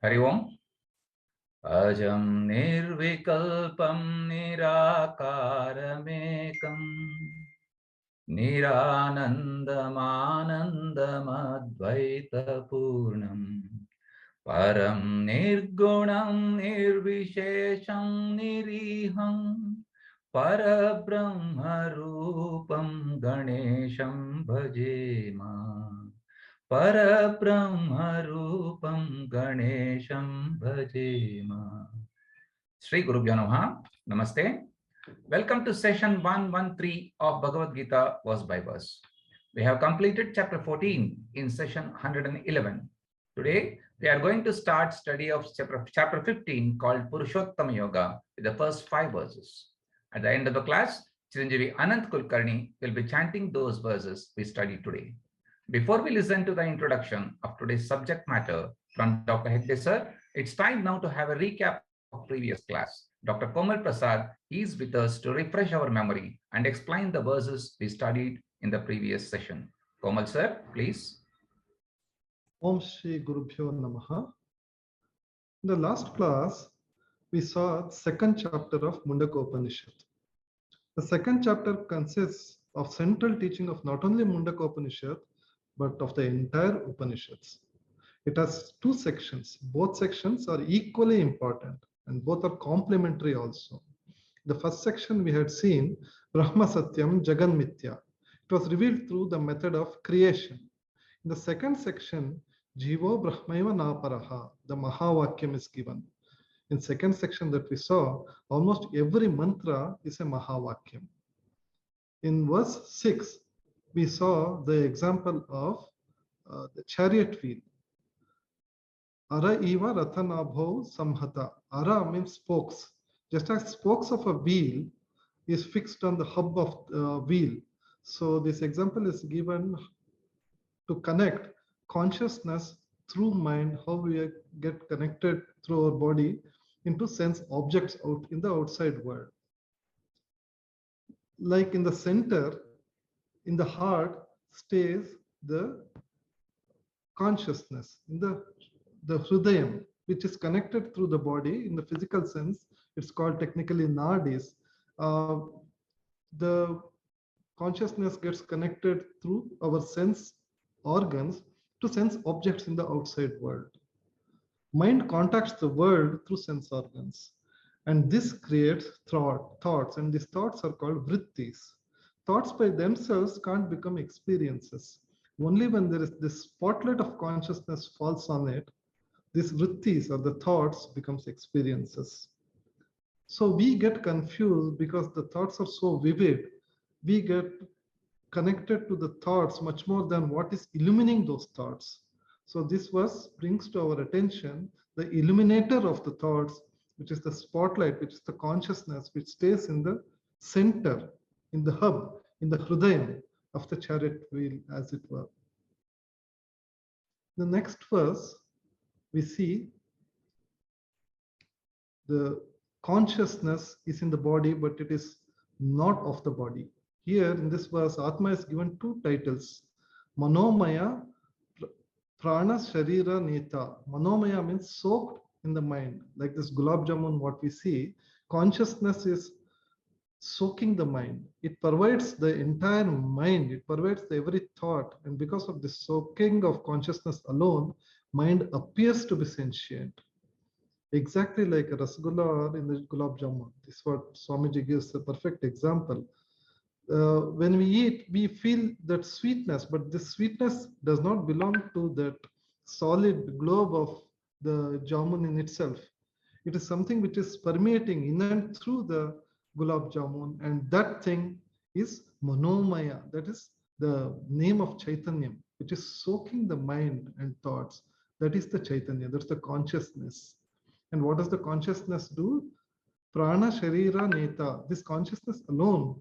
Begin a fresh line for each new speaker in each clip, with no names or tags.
Hari Om. Ajam nirvikalpam nirakaramekam niranandamanandamadvaita purnam param nirgunam nirvishesham niriham parabrahmarupam ganesham bhajema. Parabrahmarupam Ganesham Bhajema. Sri Guru Namaha. Namaste. Welcome to session 113 of Bhagavad Gita verse by verse. We have completed chapter 14 in session 111. Today we are going to start study of chapter 15 called Puruṣōttama Yoga with the first 5 verses. At the end of the class, Chiranjeevi Anant Kulkarni will be chanting those verses we studied today. Before we listen to the introduction of today's subject matter from Dr. Hegde sir, it's time now to have a recap of previous class. Dr. Komal Prasad is with us to refresh our memory and explain the verses we studied in the previous session. Komal sir, please.
Om Shri Gurubhyo Namaha. In the last class, we saw the second chapter of MUNDAKA Upanishad. The second chapter consists of central teaching of not only MUNDAKA Upanishad, but of the entire Upanishads. It has 2 sections. Both sections are equally important and both are complementary also. The first section we had seen, Brahma Satyam Jagan Mithya. It was revealed through the method of creation. In the second section, Jivo Brahmaiva Naparaha, the Mahavakyam is given. In second section that we saw, almost every mantra is a Mahavakyam. In verse 6, we saw the example of the chariot wheel. Ara eva rathanabho samhata. Ara means spokes. Just as spokes of a wheel is fixed on the hub of the wheel. So this example is given to connect consciousness through mind, how we get connected through our body into sense objects out in the outside world. Like in the center, in the heart stays the consciousness, in the Hrudayam, which is connected through the body. In the physical sense, it's called technically nadis. The consciousness gets connected through our sense organs to sense objects in the outside world. Mind contacts the world through sense organs, and this creates thoughts, and these thoughts are called vrittis. Thoughts by themselves can't become experiences. Only when there is this spotlight of consciousness falls on it, these vrittis or the thoughts becomes experiences. So we get confused because the thoughts are so vivid. We get connected to the thoughts much more than what is illumining those thoughts. So this verse brings to our attention the illuminator of the thoughts, which is the spotlight, which is the consciousness, which stays in the center, in the hub, in the Hrudayam of the chariot wheel, as it were. The next verse, we see the consciousness is in the body, but it is not of the body. Here in this verse, Atma is given 2 titles, Manomaya, Prana Sharira Neta. Manomaya means soaked in the mind. Like this gulab jamun, what we see, consciousness is soaking the mind. It pervades the entire mind. It pervades every thought. And because of the soaking of consciousness alone, mind appears to be sentient. Exactly like a rasgulla or in the gulab jamun. This is what Swamiji gives a perfect example. When we eat, we feel that sweetness, but this sweetness does not belong to that solid globe of the jamun in itself. It is something which is permeating in and through the gulab jamun, and that thing is manomaya. That is the name of chaitanyam, which is soaking the mind and thoughts. That is the chaitanya, that's the consciousness. And what does the consciousness do? Prana sharira neta. This consciousness alone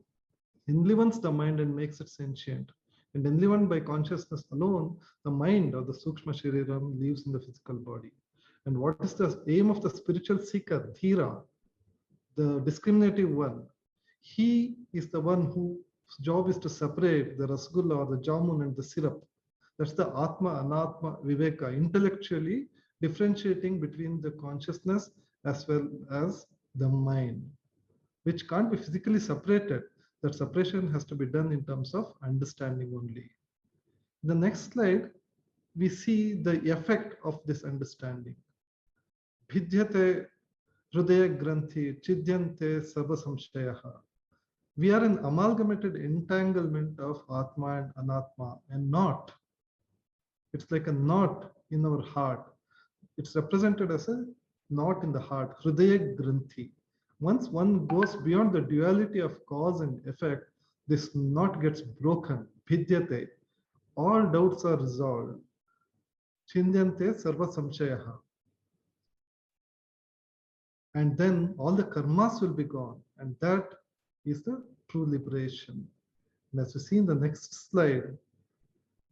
enlivens the mind and makes it sentient. And enlivened by consciousness alone, the mind or the sukshma shariram lives in the physical body. And what is the aim of the spiritual seeker, Thira, the discriminative one? He is the one whose job is to separate the rasgulla or the jamun and the syrup. That's the Atma, Anatma, Viveka. Intellectually, differentiating between the consciousness as well as the mind, which can't be physically separated. That separation has to be done in terms of understanding only. The next slide, we see the effect of this understanding. Bhidyate hridaya granthi chidyante sarva samshayaha. We are an amalgamated entanglement of Atma and Anatma and knot. It's like a knot in our heart. It's represented as a knot in the heart, hridaya granthi. Once one goes beyond the duality of cause and effect, this knot gets broken. Bhidyate. All doubts are resolved. Chidyante sarva samshayaha. And then all the karmas will be gone. And that is the true liberation. And as we see in the next slide,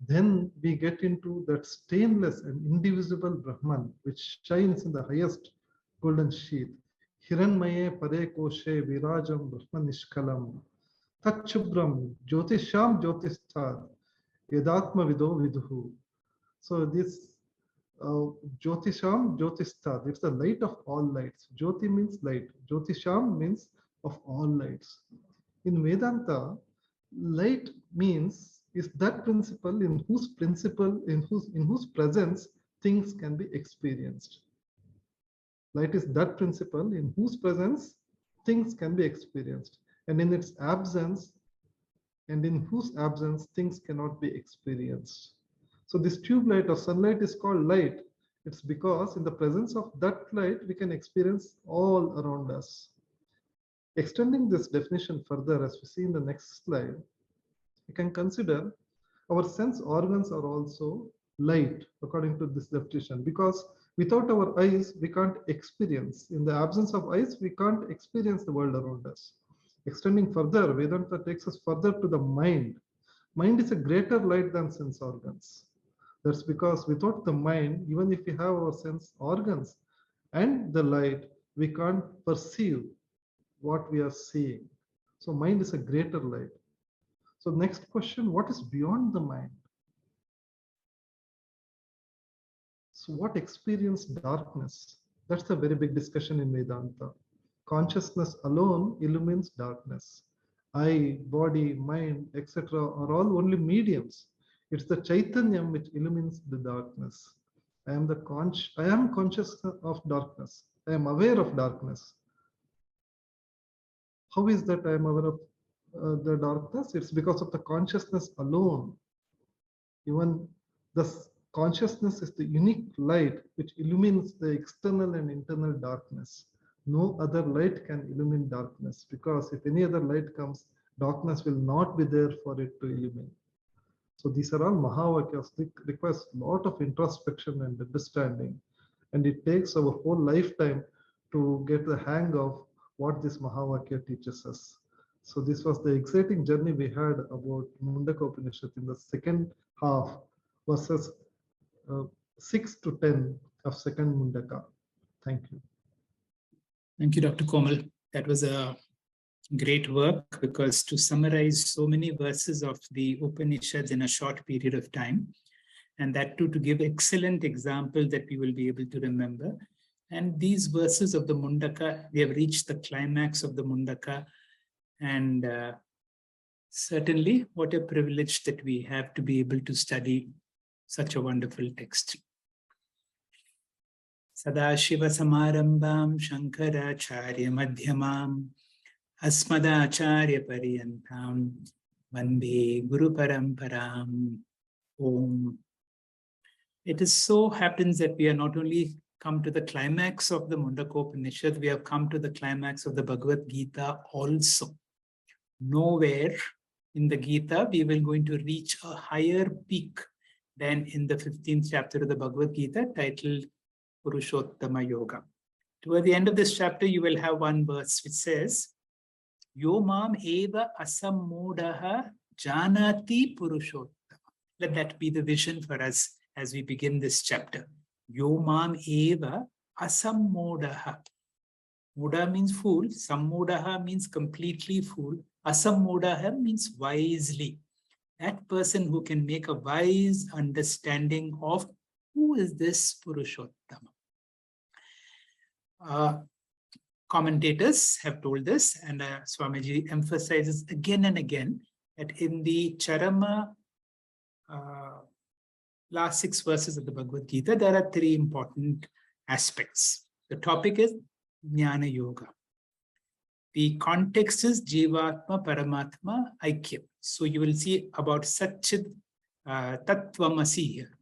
then we get into that stainless and indivisible Brahman, which shines in the highest golden sheath. Hiranmaye pare koshe virajam Brahman nishkalam. Tachubram jyotisham jyotistad yadātma vido viduhu. So this Jyotisham Jyotistad, it's the light of all lights. Jyoti means light. Jyotisham means of all lights. In Vedanta, light means is that principle in whose presence things can be experienced. Light is that principle in whose presence things can be experienced, and in its absence, and in whose absence things cannot be experienced. So this tube light or sunlight is called light. It's because in the presence of that light, we can experience all around us. Extending this definition further, as we see in the next slide, we can consider our sense organs are also light, according to this definition, because without our eyes, we can't experience. In the absence of eyes, we can't experience the world around us. Extending further, Vedanta takes us further to the mind. Mind is a greater light than sense organs. That's because without the mind, even if we have our sense organs and the light, we can't perceive what we are seeing. So mind is a greater light. So next question, what is beyond the mind? So what experience darkness? That's a very big discussion in Vedanta. Consciousness alone illumines darkness. I, body, mind, etc. are all only mediums. It's the chaitanyam which illumines the darkness. I am conscious of darkness. I am aware of darkness. How is that I am aware of the darkness? It's because of the consciousness alone. Even the consciousness is the unique light which illumines the external and internal darkness. No other light can illumine darkness, because if any other light comes, darkness will not be there for it to illumine. So these are all Mahavakyas. They request a lot of introspection and understanding, and it takes our whole lifetime to get the hang of what this Mahavakya teaches us. So this was the exciting journey we had about Mundaka Upanishad in the second half, verses 6 to 10 of second Mundaka. Thank you.
Thank you, Dr. Komal. That was a great work, because to summarize so many verses of the Upanishads in a short period of time, and that too to give excellent example that we will be able to remember. And these verses of the Mundaka, we have reached the climax of the Mundaka, and certainly what a privilege that we have to be able to study such a wonderful text. Sadashiva samarambam Shankaracharya madhyamam Asmadacharya Pariyantam Vande Guru Paramparam Om. It is so happens that we are not only come to the climax of the Mundaka Upanishad, we have come to the climax of the Bhagavad Gita also. Nowhere in the Gita we will going to reach a higher peak than in the 15th chapter of the Bhagavad Gita, titled Puruṣōttama Yoga. Toward the end of this chapter, you will have one verse which says, Yo mam eva asammodaha jñānati Puruṣōttama. Let that be the vision for us as we begin this chapter. Yo mam eva asammodaha. Moda means fool. Sammodaha means completely fool. Asammodaha means wisely. That person who can make a wise understanding of Who is this Puruṣōttama? Commentators have told this, and Swamiji emphasizes again and again that in the Charama last 6 verses of the Bhagavad Gita, there are 3 important aspects. The topic is jñāna yoga. The context is jīvātma, paramātma, aikyam. So you will see about Satchid Tattvamasi here.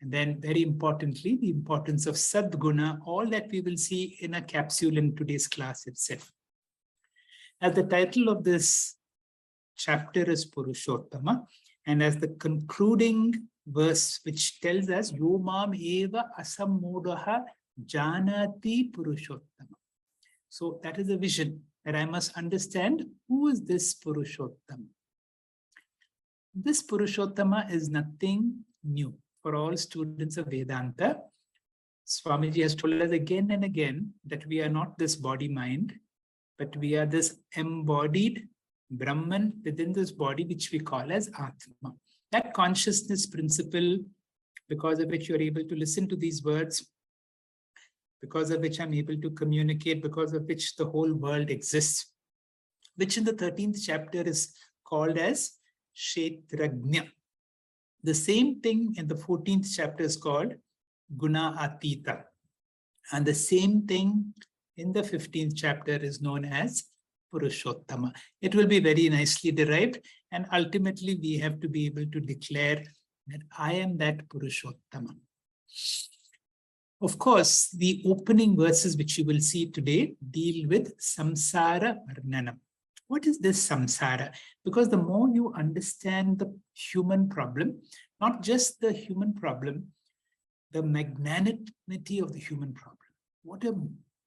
And then very importantly, the importance of sadguna, all that we will see in a capsule in today's class itself. As the title of this chapter is Puruṣōttama, and as the concluding verse which tells us, Yomam eva asammodaha jñānati Puruṣōttama. So that is a vision that I must understand who is this Puruṣōttama. This Puruṣōttama is nothing new for all students of Vedanta. Swamiji has told us again and again that we are not this body-mind, but we are this embodied Brahman within this body, which we call as Atma. That consciousness principle, because of which you are able to listen to these words, because of which I'm able to communicate, because of which the whole world exists, which in the 13th chapter is called as Kshetrajna. The same thing in the 14th chapter is called Guna Atita. And the same thing in the 15th chapter is known as Puruṣōttama. It will be very nicely derived, and ultimately we have to be able to declare that I am that Puruṣōttama. Of course, the opening verses which you will see today deal with samsāra varnanam. What is this samsāra? Because the more you understand the human problem, not just the human problem, the magnanimity of the human problem. What a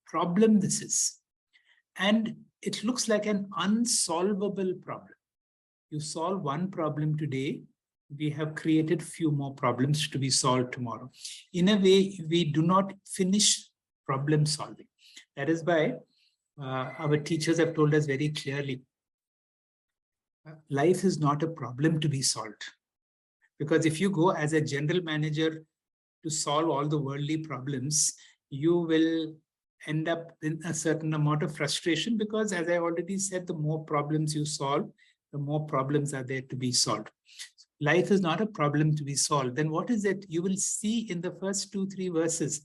problem this is. And it looks like an unsolvable problem. You solve one problem today, we have created few more problems to be solved tomorrow. In a way, we do not finish problem solving. That is why our teachers have told us very clearly, life is not a problem to be solved. Because if you go as a general manager to solve all the worldly problems, you will end up in a certain amount of frustration, because as I already said, the more problems you solve, the more problems are there to be solved. Life is not a problem to be solved. Then what is it? You will see in the first 2-3 verses.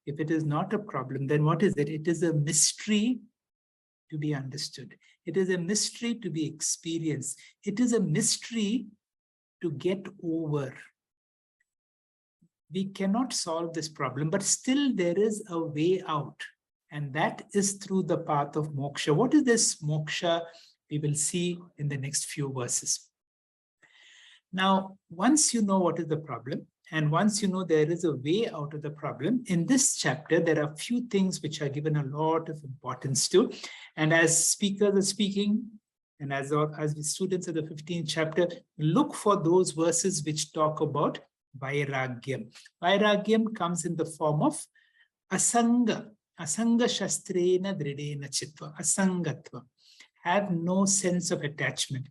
If it is not a problem, then what is it? It is a mystery to be understood. It is a mystery to be experienced. It is a mystery to get over. We cannot solve this problem, but still there is a way out. And that is through the path of moksha. What is this moksha? We will see in the next few verses. Now, once you know what is the problem, and once you know there is a way out of the problem, in this chapter, there are few things which are given a lot of importance to. And as speakers are speaking, and as the students of the 15th chapter, look for those verses which talk about vairagyam. Vairagyam comes in the form of asaṅgaśastreṇa dridena chitva, asaṅgatva. Have no sense of attachment.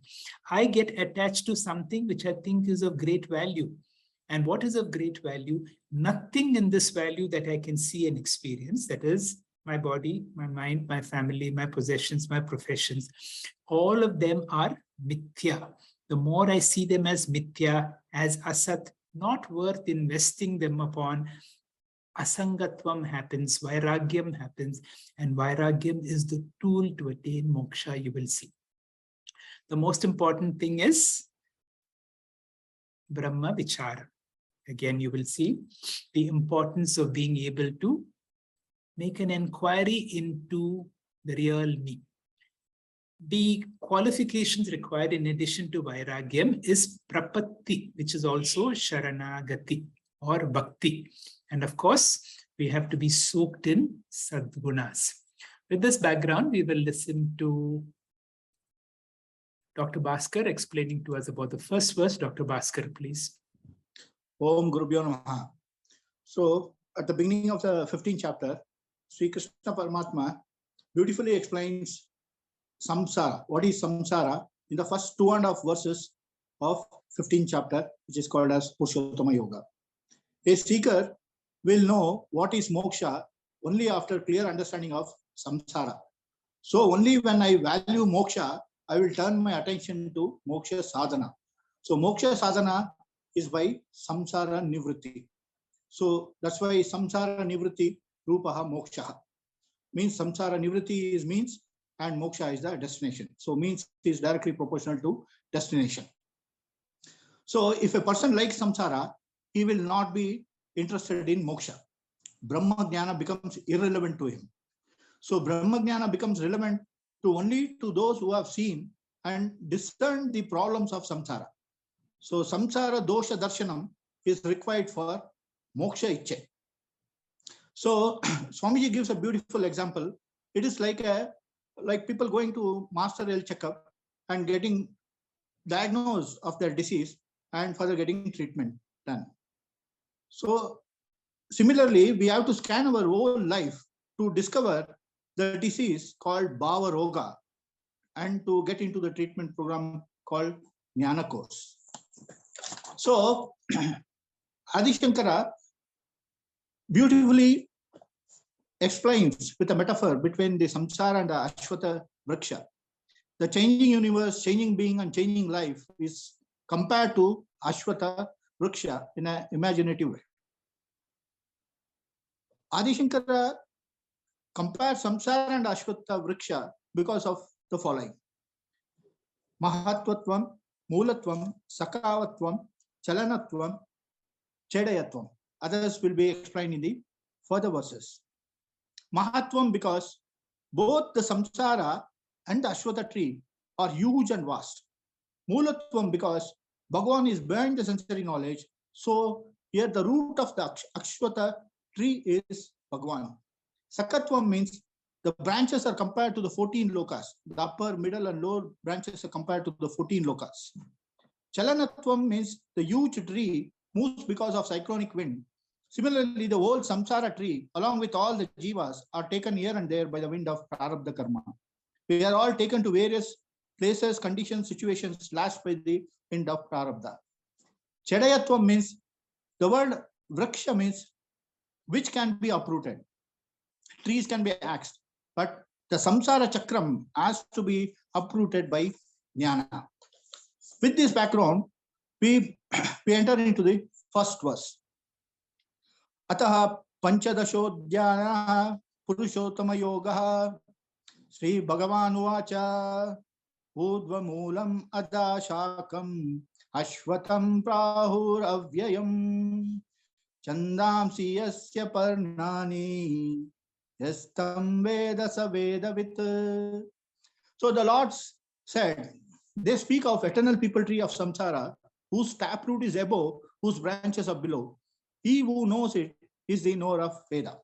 I get attached to something which I think is of great value. And what is of great value? Nothing in this value that I can see and experience, that is my body, my mind, my family, my possessions, my professions, all of them are mithya. The more I see them as mithya, as asat, not worth investing them upon, asaṅgatvam happens, vairagyam happens, and vairagyam is the tool to attain moksha, you will see. The most important thing is Brahma Vichara. Again, you will see the importance of being able to make an inquiry into the real me. The qualifications required in addition to vairagyam is prapatti, which is also sharanagati or bhakti. And of course, we have to be soaked in sadgunas. With this background, we will listen to Dr. Bhaskar explaining to us about the first verse. Dr. Bhaskar, please.
Om Gurubhyo Namaha. So, at the beginning of the 15th chapter, Sri Krishna Paramatma beautifully explains samsāra. What is samsāra? In the first 2.5 verses of 15th chapter, which is called as Puruṣōttama Yoga. A seeker will know what is moksha only after clear understanding of samsara. So only when I value moksha, I will turn my attention to moksha sadhana. So moksha sadhana is by samsara nivritti. So that's why samsara nivritti rupaha moksha. Means samsara nivritti is means and moksha is the destination. So means is directly proportional to destination. So if a person likes samsara, he will not be interested in moksha. Brahma jnana becomes irrelevant to him. So Brahma jnana becomes relevant to only to those who have seen and discerned the problems of samsara. So samsara dosha darshanam is required for moksha ichche. So Swamiji gives a beautiful example. It is like people going to master health checkup and getting diagnosed of their disease and further getting treatment done. So similarly, we have to scan our whole life to discover the disease called bhava roga and to get into the treatment program called jñāna course. So Adi Shankara beautifully explains with a metaphor between the samsara and the aśhvattha vriksha. The changing universe, changing being and changing life is compared to aśhvattha vriksha in an imaginative way. Adi Shankara compares samsara and aśhvattha vriksha because of the following: mahatvatvam, moolatvam, sakavatvam, chalanatvam, chedayatvam. Others will be explained in the further verses. Mahatvam because both the samsara and the aśhvattha tree are huge and vast. Moolatvam because Bhagavan is beyond the sensory knowledge. So here the root of the aśhvattha tree is Bhagavan. Sakatvam means the branches are compared to the 14 lokas. The upper, middle and lower branches are compared to the 14 lokas. Chalanatvam means the huge tree moves because of cyclonic wind. Similarly, the whole samsara tree, along with all the jivas, are taken here and there by the wind of prarabdha karma. We are all taken to various places, conditions, situations, lashed by the wind of prarabdha. Chedayatvam means, the word vriksha means which can be uprooted. Trees can be axed, but the samsara chakram has to be uprooted by jnana. With this background, we enter into the first verse. Ataha panchadashodhyana Puruṣōttama yoga Sri Bhagavan uvacha Udva moolam adashakam aśhvattham prahur avyayam chandamsi yasya parnani yastam veda savedavit. So the Lord said, they speak of eternal people tree of samsara, whose taproot is above, whose branches are below. He who knows it is the knower of Veda.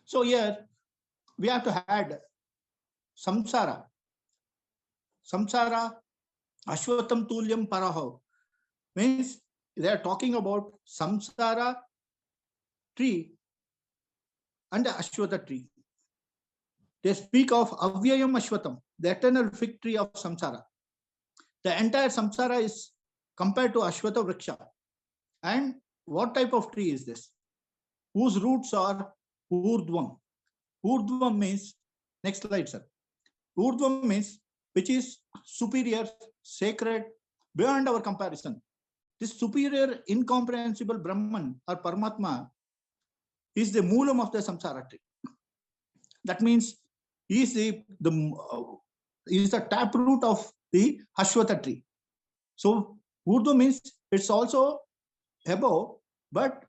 So here we have to add samsara. Samsara aśhvattham tulyam paraho means they are talking about samsara tree and the aśhvattha tree. They speak of avyayam aśhvattham, the eternal fig tree of samsara. The entire samsara is compared to aśhvattha vriksha. And what type of tree is this? Whose roots are urdhvam. Urdhvam means, next slide, sir. Urdhvam means which is superior, sacred, beyond our comparison. This superior, incomprehensible Brahman or paramātma is the moolam of the samsara tree. That means he is the taproot of the aśhvattha tree. So urdhva means it's also above, but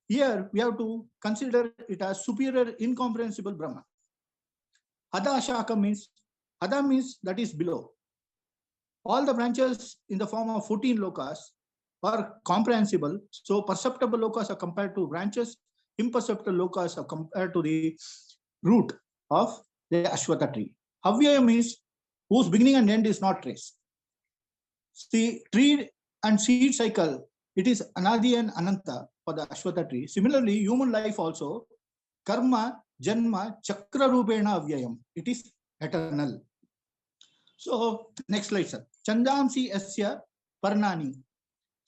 here we have to consider it as superior, incomprehensible Brahman. Adashaka means, Ada means that is below. All the branches in the form of 14 lokas are comprehensible. So perceptible lokas are compared to branches, imperceptible lokas are compared to the root of the aśhvattha tree. Avyaya means whose beginning and end is not traced. The tree and seed cycle, it is anadi and ananta for the aśhvattha tree. Similarly, human life also, karma, janma, chakra rupena avyayam. It is eternal. So, next slide, sir. Chandamsi asya parnani.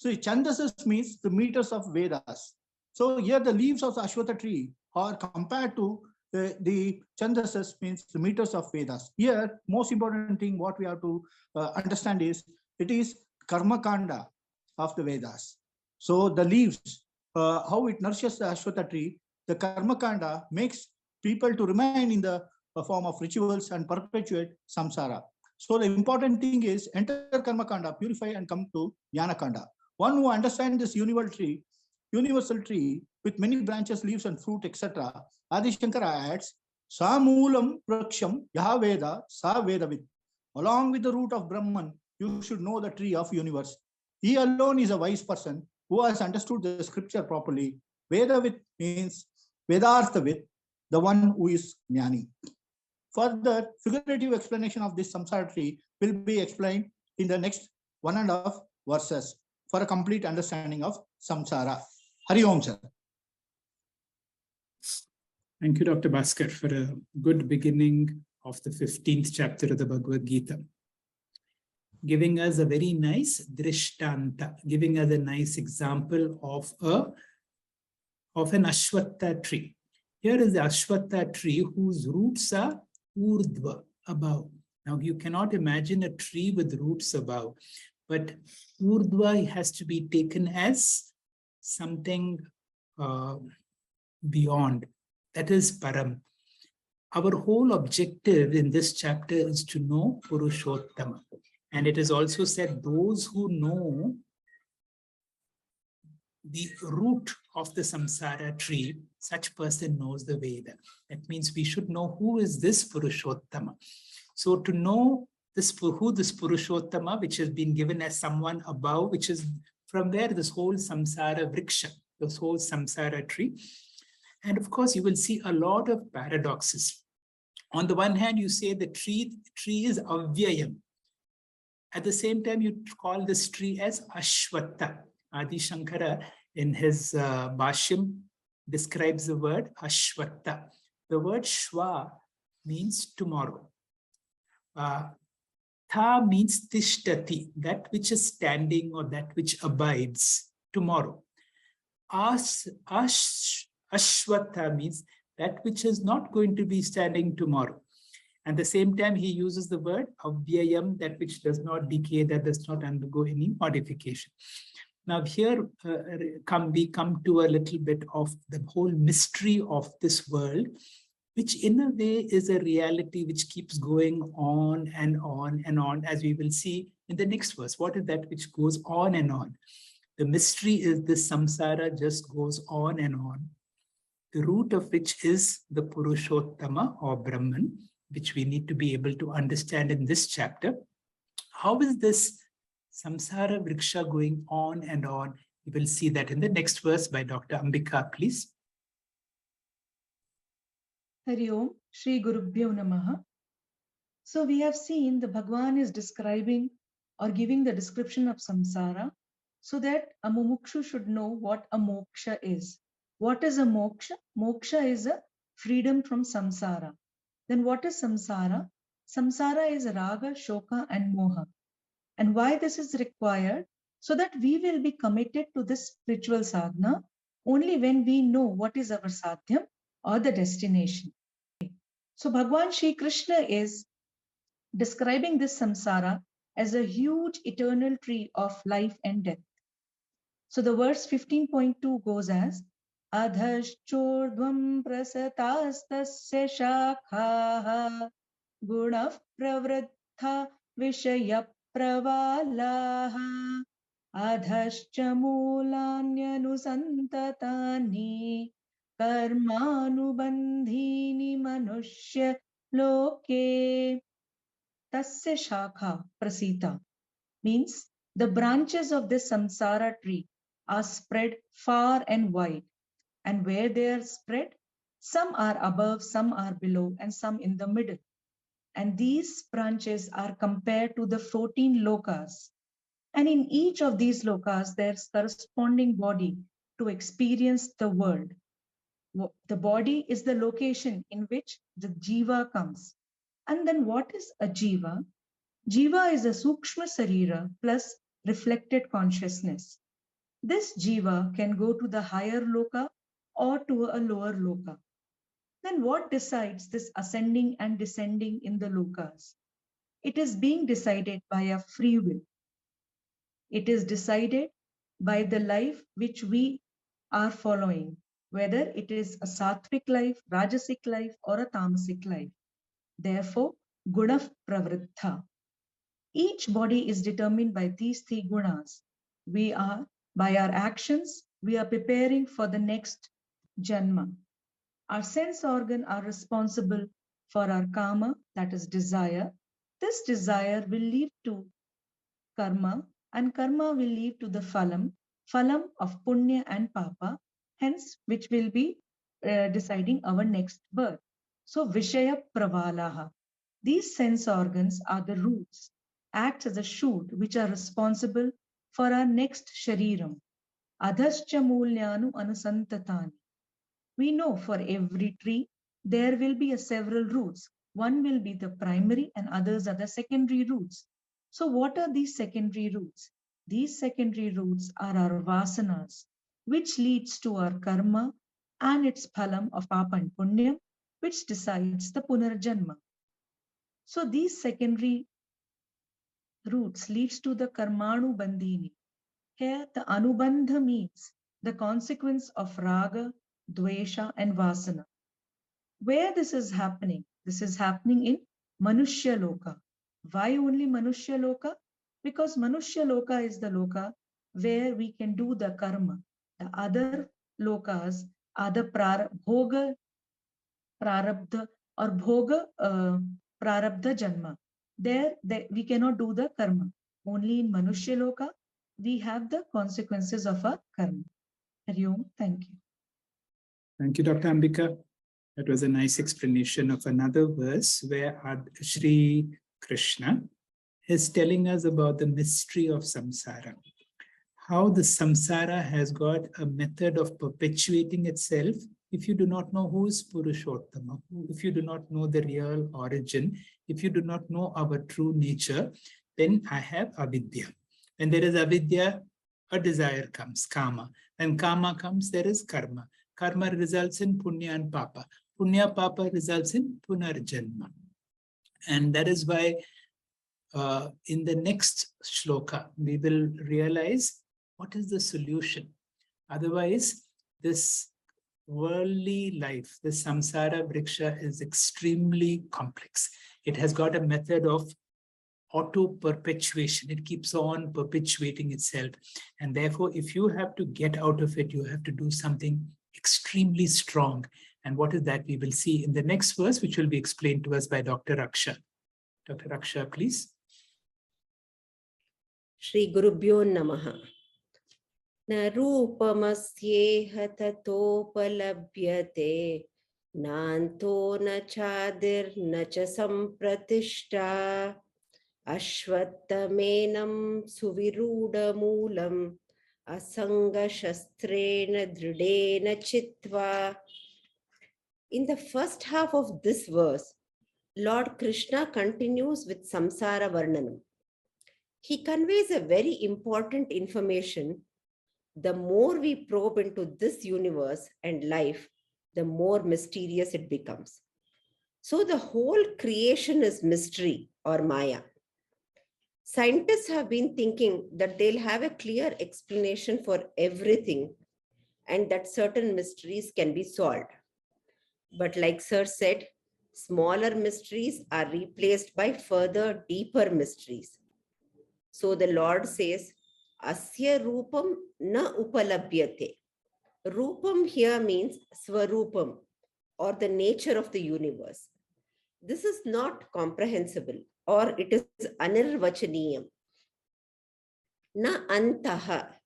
So chandasas means the meters of Vedas. So here the leaves of the aśhvattha tree are compared to the chandasas means the meters of Vedas. Here, most important thing what we have to understand is it is karma kanda of the Vedas. So the leaves, how it nourishes the aśhvattha tree, the karma kanda makes people to remain in the form of rituals and perpetuate samsara. So the important thing is enter karma kanda, purify and come to jnana kanda. One who understands this universal tree with many branches, leaves and fruit, etc. Adi Shankara adds, Samulam Praksham Yahaveda Sa Vedavid. Along with the root of Brahman, you should know the tree of universe. He alone is a wise person who has understood the scripture properly. Vedavid means Vedarthavid, the one who is jnani. Further, figurative explanation of this samsara tree will be explained in the next 1.5 verses for a complete understanding of samsara. Hari Om Sir.
Thank you, Dr. Bhaskar, for a good beginning of the 15th chapter of the Bhagavad Gita, giving us a very nice drishtanta, giving us a nice example of an aśhvattha tree. Here is the aśhvattha tree whose roots are urdhva, above. Now you cannot imagine a tree with roots above, but urdhva has to be taken as something beyond. That is param. Our whole objective in this chapter is to know Puruṣōttama. And it is also said those who know the root of the samsara tree, such person knows the Veda. That means we should know who is this Puruṣōttama. So to know who this Puruṣōttama, which has been given as someone above, which is from where this whole samsara vriksha, this whole samsara tree. And of course, you will see a lot of paradoxes. On the one hand, you say the tree is avyayam. At the same time, you call this tree as aśhvattha. Adi Shankara, in his Bhashyam, describes the word aśhvattha. The word shva means tomorrow. Tha means tishtati, that which is standing or that which abides tomorrow. Aśhvattha means that which is not going to be standing tomorrow. At the same time, he uses the word avyayam, that which does not decay, that does not undergo any modification. Now here we come to a little bit of the whole mystery of this world, which in a way is a reality which keeps going on and on and on, as we will see in the next verse. What is that which goes on and on? The mystery is this samsara just goes on and on, the root of which is the Puruṣōttama or Brahman, which we need to be able to understand in this chapter. How is this samsara vriksha going on and on? We will see that in the next verse by Dr. Ambika, please.
Hari Om, Shri Gurubhyo Namaha. So we have seen the Bhagwan is describing or giving the description of samsara so that a mumukshu should know what a moksha is. What is a moksha? Moksha is a freedom from samsara. Then what is samsara? Samsara is raga, shoka and moha. And why this is required? So that we will be committed to this spiritual sadhana only when we know what is our sadhyam or the destination. So Bhagwan Shri Krishna is describing this samsara as a huge eternal tree of life and death. So the verse 15.2 goes as Adhaschordvam prasatastasya shakhaha guna pravriddha vishaya pravalaha adhascha mulanyanusantatani karmanubandhini manushya loke. Tasya shakha prasita means the branches of this samsara tree are spread far and wide. And where they are spread, some are above, some are below, and some in the middle. And these branches are compared to the 14 lokas. And in each of these lokas, there's corresponding body to experience the world. The body is the location in which the jiva comes. And then what is a jiva? Jiva is a sukshma sarira plus reflected consciousness. this jiva can go to the higher loka or to a lower loka. Then what decides this ascending and descending in the lokas? It is being decided by a free will. It is decided by the life which we are following, whether it is a sattvic life, rajasic life, or a tamasic life. Therefore, guna pravrittha. Each body is determined by these three gunas. We are, by our actions, we are preparing for the next janma. Our sense organs are responsible for our kama, that is desire. This desire will lead to karma, and karma will lead to the phalam of punya and papa, hence which will be deciding our next birth. So Vishaya Pravalaha. These sense organs are the roots, act as a shoot which are responsible for our next shariram. Adhascha mulyanu anusantatani. We know for every tree, there will be several roots. One will be the primary and others are the secondary roots. So what are these secondary roots? These secondary roots are our vasanas, which leads to our karma and its phalam of papa and punyam, which decides the punarjanma. So these secondary roots leads to the karmanu bandhini. Here the anubandha means the consequence of raga, dvesha and vasana. Where this is happening? This is happening in Manushya Loka. Why only Manushya Loka? Because Manushya Loka is the loka where we can do the karma. The other lokas are the bhoga prarabdha or bhoga prarabdha janma. There we cannot do the karma. Only in Manushya Loka we have the consequences of our karma. Hari Om. Thank you.
Thank you, Dr. Ambika. That was a nice explanation of another verse where Sri Krishna is telling us about the mystery of samsara. How the samsara has got a method of perpetuating itself if you do not know who is Puruṣōttama, if you do not know the real origin, if you do not know our true nature, then I have avidya. When there is avidya, a desire comes, kama. When kama comes, there is karma. Karma results in punya and papa. Punya papa results in punarjanma. And that is why in the next shloka, we will realize what is the solution. Otherwise, this worldly life, the samsara vriksha is extremely complex. It has got a method of auto-perpetuation. It keeps on perpetuating itself. And therefore, if you have to get out of it, you have to do something extremely strong. And what is that? We will see in the next verse, which will be explained to us by Dr. Raksha. Dr. Raksha, please.
Shri Gurubhyo Namaha. Na rūpamasyeha tatopalabhyate nanto na chadir na cha sampratishta aśhvattha menam suviruda moolam asaṅgaśastreṇa dridena chitva. In the first half of this verse, Lord Krishna continues with samsara varnanam. He conveys a very important information. The more we probe into this universe and life, the more mysterious it becomes. So the whole creation is mystery or maya. Scientists have been thinking that they'll have a clear explanation for everything and that certain mysteries can be solved. But like Sir said, smaller mysteries are replaced by further deeper mysteries. So the Lord says, Asya rupam na upalabhyate. Rupam here means swarupam, or the nature of the universe. This is not comprehensible, or it is anirvachaniyam. Na antaha.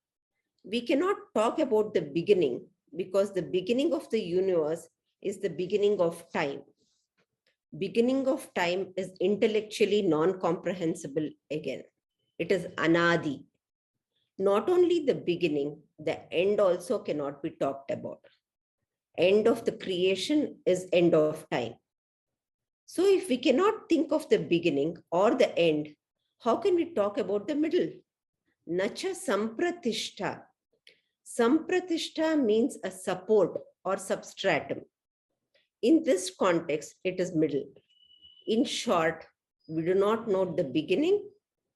We cannot talk about the beginning because the beginning of the universe is the beginning of time. Beginning of time is intellectually non-comprehensible again. It is anadi. Not only the beginning, the end also cannot be talked about. End of the creation is end of time. So if we cannot think of the beginning or the end, how can we talk about the middle? Nacha sampratishta. Sampratishta means a support or substratum. In this context, it is middle. In short, we do not know the beginning,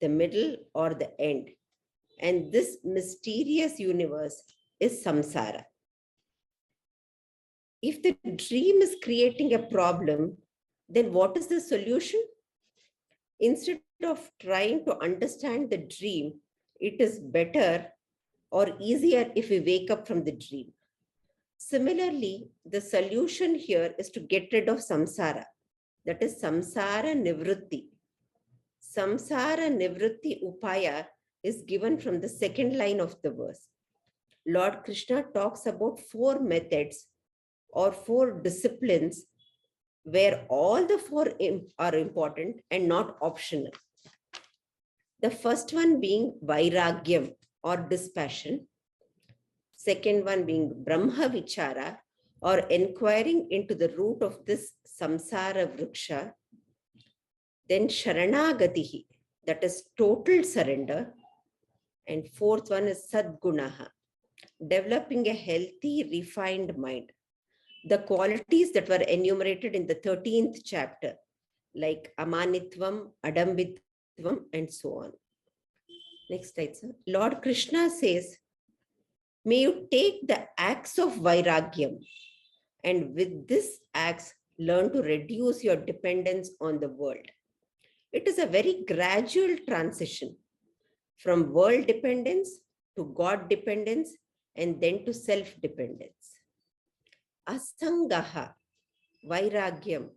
the middle, or the end. And this mysterious universe is samsara. If the dream is creating a problem, then what is the solution? Instead of trying to understand the dream, it is better or easier if we wake up from the dream. Similarly, the solution here is to get rid of samsara. That is samsara nivritti. Samsara nivritti upaya is given from the second line of the verse. Lord Krishna talks about 4 methods or 4 disciplines where all the 4 are important and not optional. The first one being vairagyam or dispassion. Second one being brahma vichara or inquiring into the root of this samsara vriksha. Then sharanagatihi, that is total surrender. And fourth one is sadgunaha, developing a healthy, refined mind. The qualities that were enumerated in the 13th chapter, like amanitvam, adambitvam, and so on. Next slide, sir. Lord Krishna says, may you take the axe of vairagyam, and with this axe, learn to reduce your dependence on the world. It is a very gradual transition from world dependence to God dependence and then to self-dependence. Asaṅgaśastreṇa, vairagyam.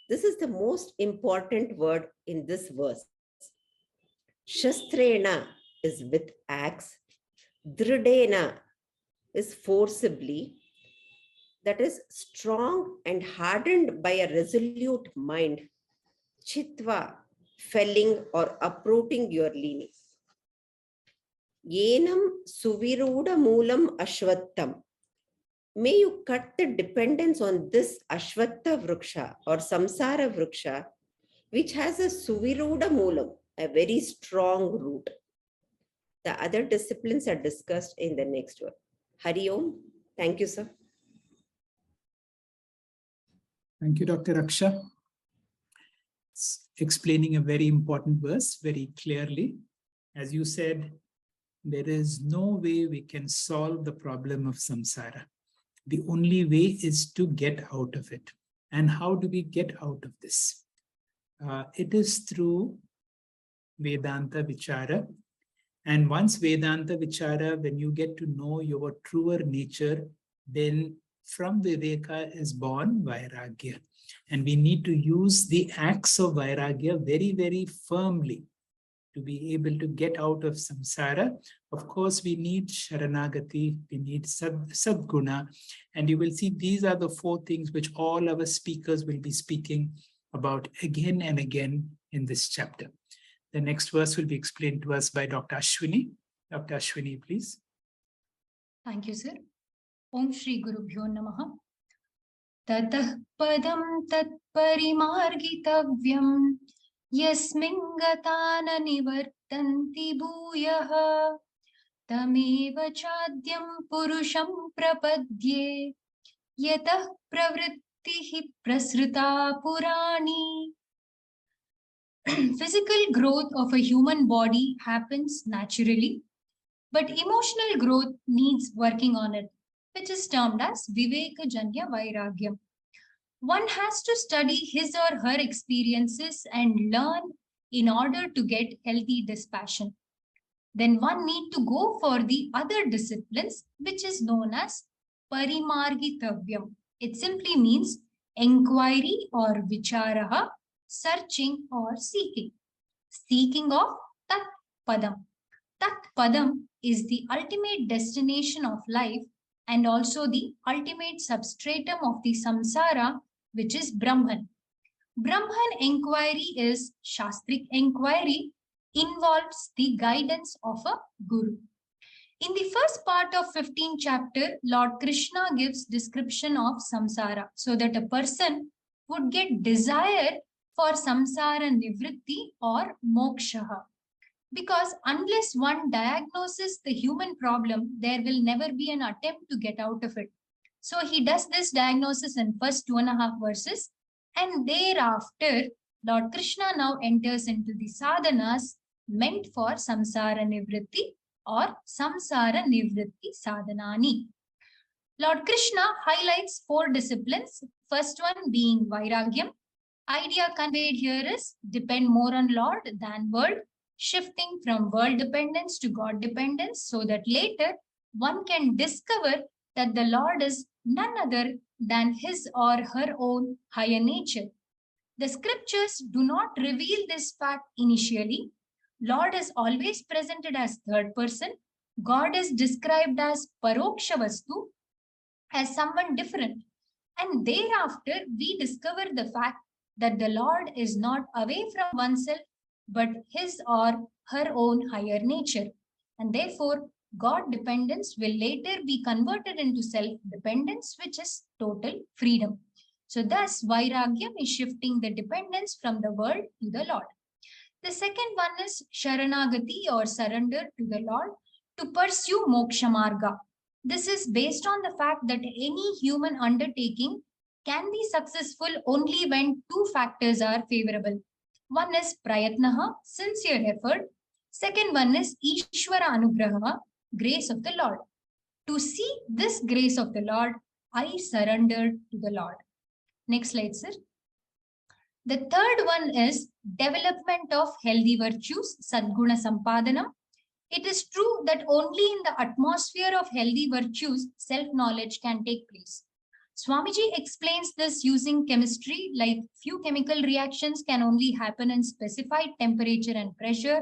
This is the most important word in this verse. Shastrena is with axe. Dridena is forcibly. That is strong and hardened by a resolute mind. Chitva, felling or uprooting your leaning. Yenam suviruda moolam aśhvattam. May you cut the dependence on this aśhvattha vriksha or samsara vriksha, which has a suviruda moolam, a very strong root. The other disciplines are discussed in the next one. Hari Om. Thank you, sir.
Thank you, Dr. Aksha. Explaining a very important verse very clearly. As you said, there is no way we can solve the problem of samsara. The only way is to get out of it. And how do we get out of this? It is through Vedanta Vichara. And once Vedanta Vichara, when you get to know your truer nature, then from Viveka is born Vairagya. And we need to use the axe of Vairagya very, very firmly to be able to get out of samsara. Of course, we need sharanagati, we need sadguna, and you will see these are the 4 things which all our speakers will be speaking about again and again in this chapter. The next verse will be explained to us by Dr. Ashwini. Dr. Ashwini, please.
Thank you, sir. Om Shri Gurubhyo Namaha. Tatah padam tat parimargitavyam yasmin gatana nivartanti bhuyah tameva chadyam purusham prapadye yatah pravrittihi prasrita purani. Physical growth of a human body happens naturally, but emotional growth needs working on it, which is termed as Vivekajanya Vairagyam. One has to study his or her experiences and learn in order to get healthy dispassion. Then one need to go for the other disciplines, which is known as Parimargitavyam. It simply means inquiry or vicharaha, searching or seeking. Seeking of Tat Padam. Tat Padam is the ultimate destination of life and also the ultimate substratum of the samsara, which is Brahman. Brahman inquiry is Shastric inquiry, involves the guidance of a guru. In the first part of 15th chapter, Lord Krishna gives description of samsara so that a person would get desire for samsara nivritti or moksha. Because unless one diagnoses the human problem, there will never be an attempt to get out of it. So he does this diagnosis in first 2.5 verses, and thereafter Lord Krishna now enters into the sadhanas meant for samsara nivritti or samsara nivritti sadhanāni. Lord Krishna highlights 4 disciplines. First one being vairagyam. Idea conveyed here is depend more on Lord than world, shifting from world dependence to God dependence, so that later one can discover that the Lord is none other than his or her own higher nature. The scriptures do not reveal this fact initially. Lord is always presented as third person. God is described as paroksha vastu, as someone different. And thereafter, we discover the fact that the Lord is not away from oneself, but his or her own higher nature. And therefore, God dependence will later be converted into self-dependence, which is total freedom. So thus, vairagyam is shifting the dependence from the world to the Lord. The second one is sharanagati or surrender to the Lord to pursue moksha marga. This is based on the fact that any human undertaking can be successful only when 2 factors are favorable. One is prayatnaha, sincere effort. Second one is ishvara anugraha, grace of the Lord. To see this grace of the Lord, I surrendered to the Lord. Next slide, sir. The third one is development of healthy virtues, sadguna sampadana. It is true that only in the atmosphere of healthy virtues, self-knowledge can take place. Swamiji explains this using chemistry, like few chemical reactions can only happen in specified temperature and pressure.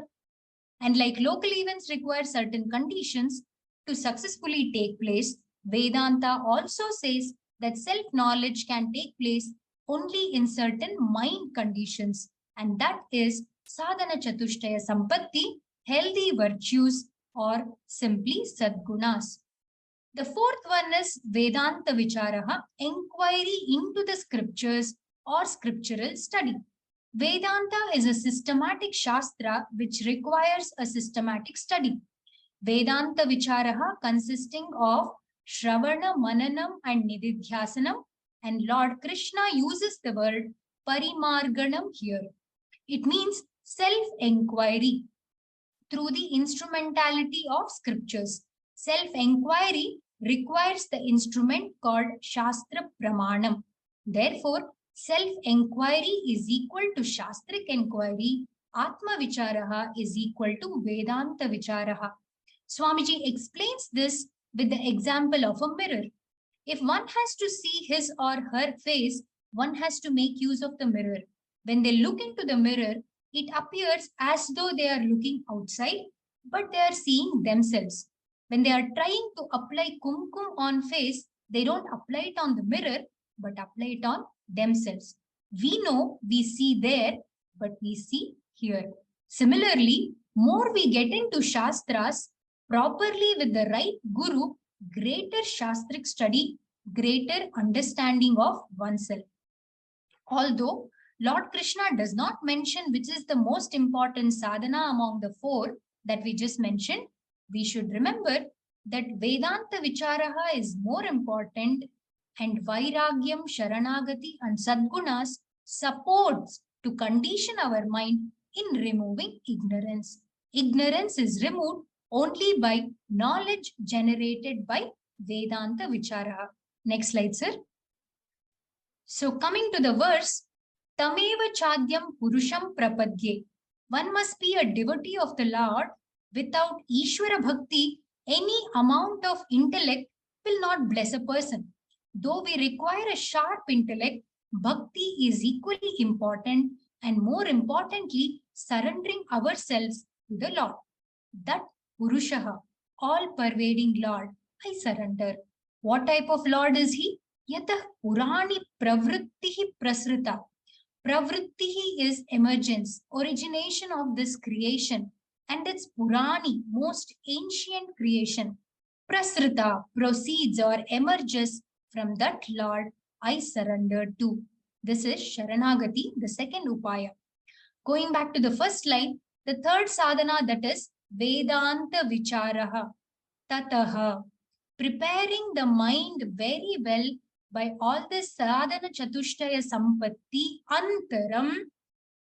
And like local events require certain conditions to successfully take place, Vedanta also says that self-knowledge can take place only in certain mind conditions. And that is sadhana chatushtaya sampatti, healthy virtues, or simply sadgunas. The fourth one is Vedanta Vicharaha, inquiry into the scriptures or scriptural study. Vedanta is a systematic shastra which requires a systematic study. Vedanta Vicharaha consisting of Shravana, Mananam and Nididhyasanam, and Lord Krishna uses the word Parimarganam here. It means self-enquiry through the instrumentality of scriptures. Self-enquiry requires the instrument called Shastra Pramanam. Therefore, self-enquiry is equal to Shastric enquiry. Atma Vicharaha is equal to Vedanta Vicharaha. Swamiji explains this with the example of a mirror. If one has to see his or her face, one has to make use of the mirror. When they look into the mirror, it appears as though they are looking outside, but they are seeing themselves. When they are trying to apply kumkum on face, they don't apply it on the mirror, but apply it on themselves. We know we see there, but we see here. Similarly, more we get into Shastras, properly with the right guru, greater Shastric study, greater understanding of oneself. Although Lord Krishna does not mention which is the most important sadhana among the 4 that we just mentioned, we should remember that Vedanta Vicharaha is more important, and Vairagyam, Sharanagati and Sadgunas supports to condition our mind in removing ignorance. Ignorance is removed only by knowledge generated by Vedanta Vicharaha. Next slide, sir. So coming to the verse, Tameva Chadyam Purusham Prapadye. One must be a devotee of the Lord. Without Ishvara Bhakti, any amount of intellect will not bless a person. Though we require a sharp intellect, Bhakti is equally important, and more importantly, surrendering ourselves to the Lord. That Purushaha, all-pervading Lord, I surrender. What type of Lord is he? Yatah Purani Pravrittihi Prasrita. Pravrittihi is emergence, origination of this creation, and it's Purani, most ancient creation. Prasrita proceeds or emerges from that Lord I surrender to. This is Sharanagati, the second upaya. Going back to the first line, The third sadhana, that is Vedanta Vicharaha. Tataha. Preparing the mind very well by all the sadhana chatushtaya sampatti antaram.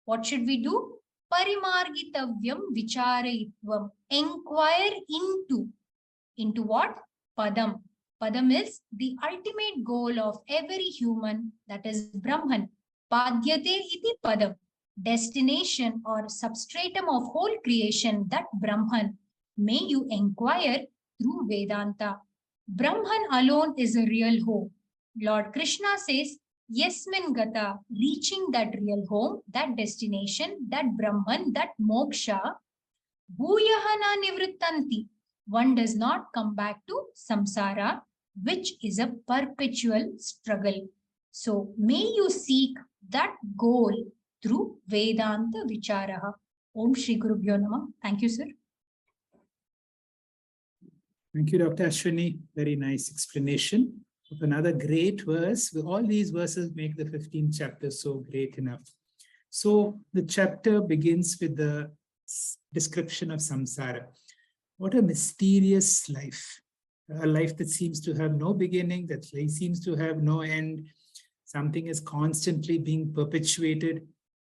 What should we do? Parimargitavyam vicharayitvam. Inquire into. Into what? Padam. Padam is the ultimate goal of every human, that is Brahman. Padyate iti padam. Destination or substratum of whole creation, that Brahman. May you inquire through Vedanta. Brahman alone is a real home. Lord Krishna says, Yasmin Gata, reaching that real home, that destination, that Brahman, that moksha, Bhuyahana Nivrittanti. One does not come back to samsara, which is a perpetual struggle. So may you seek that goal through Vedanta Vicharaha. Om Shri Gurubhyo Namah. Thank you, sir.
Thank you, Dr. Ashwini. Very nice explanation of another great verse. All these verses make the 15th chapter so great enough. So the chapter begins with the description of samsara. What a mysterious life. A life that seems to have no beginning, that seems to have no end. Something is constantly being perpetuated.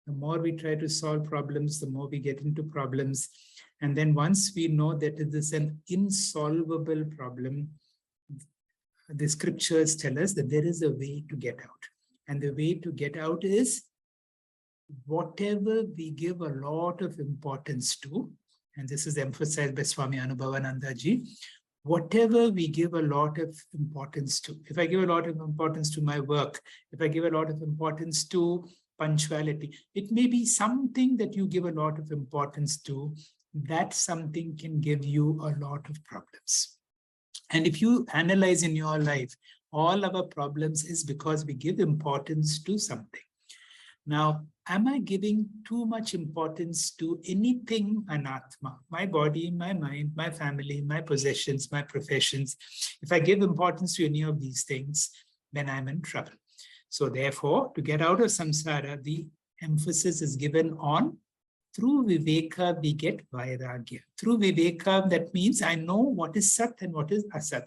The more we try to solve problems, the more we get into problems. And then once we know that it is an insolvable problem, the scriptures tell us that there is a way to get out. And the way to get out is whatever we give a lot of importance to, and this is emphasized by Swami Anubhavanandaji, whatever we give a lot of importance to. If I give a lot of importance to my work, if I give a lot of importance to punctuality, it may be something that you give a lot of importance to, that something can give you a lot of problems. And if you analyze in your life, all our problems is because we give importance to something. Now, am I giving too much importance to anything anatma? My body, my mind, my family, my possessions, my professions. If I give importance to any of these things, then I'm in trouble. So therefore, to get out of samsara, the emphasis is given on through viveka, we get vairagya. Through viveka, that means I know what is sat and what is asat.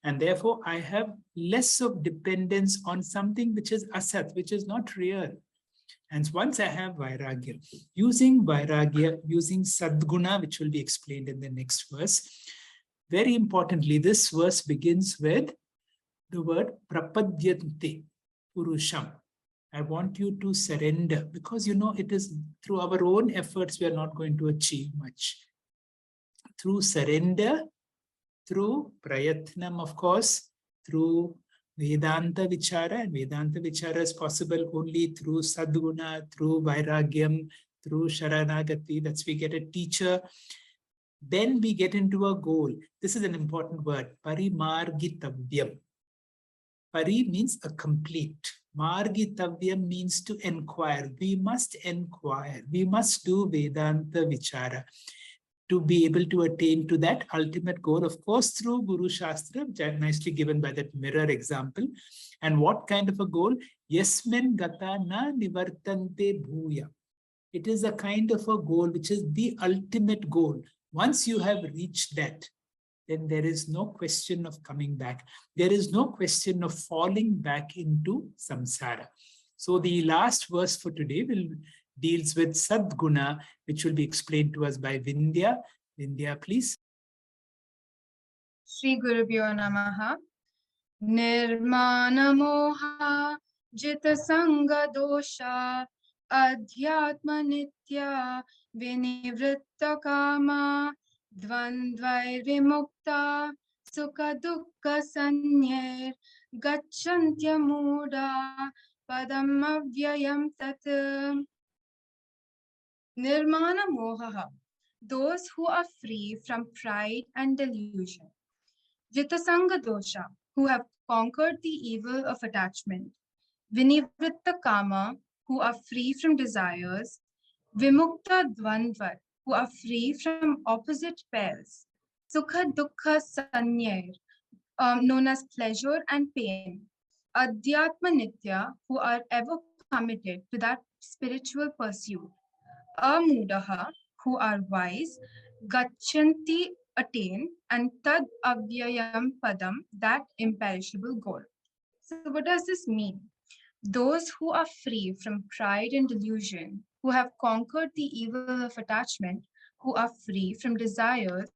And therefore, I have less of dependence on something which is asat, which is not real. And once I have vairagya, using sadguna, which will be explained in the next verse, very importantly, this verse begins with the word prapadyante purusham. I want you to surrender, because you know it is through our own efforts we are not going to achieve much. Through surrender, through prayatnam, of course, through Vedanta Vichara, and Vedanta Vichara is possible only through Sadguna, through Vairagyam, through Sharanagati. That's we get a teacher. Then we get into a goal. This is an important word, parimargitavyam. Pari means a complete. Margitavyam means to inquire. We must inquire. We must do Vedanta Vichara to be able to attain to that ultimate goal, of course, through Guru Shastra, nicely given by that mirror example. And what kind of a goal? Yasmin gata na nivartante bhuya. It is a kind of a goal which is the ultimate goal. Once you have reached that, then there is no question of coming back. There is no question of falling back into samsara. So the last verse for today deals with Sadguna, which will be explained to us by Vindhya. Vindhya, please.
Shri Gurubhyo Namaha. Nirmana moha jita sanga dosha adhyatma nitya vinivritta kama dvandvair vimukta sukha dukkha sanyer gacchantya muda padam avyayam tat. Nirmana mohaha, those who are free from pride and delusion. Jitasanga dosha, who have conquered the evil of attachment. Vinivritta kama, who are free from desires. Vimukta dvandva, who are free from opposite pairs. Sukha dukkha sanyer, known as pleasure and pain. Adhyatma nitya, who are ever committed to that spiritual pursuit. Amudaha, who are wise, gachanti attain, and tad avyayam padam, that imperishable goal. So what does this mean? Those who are free from pride and delusion, who have conquered the evil of attachment, who are free from desires,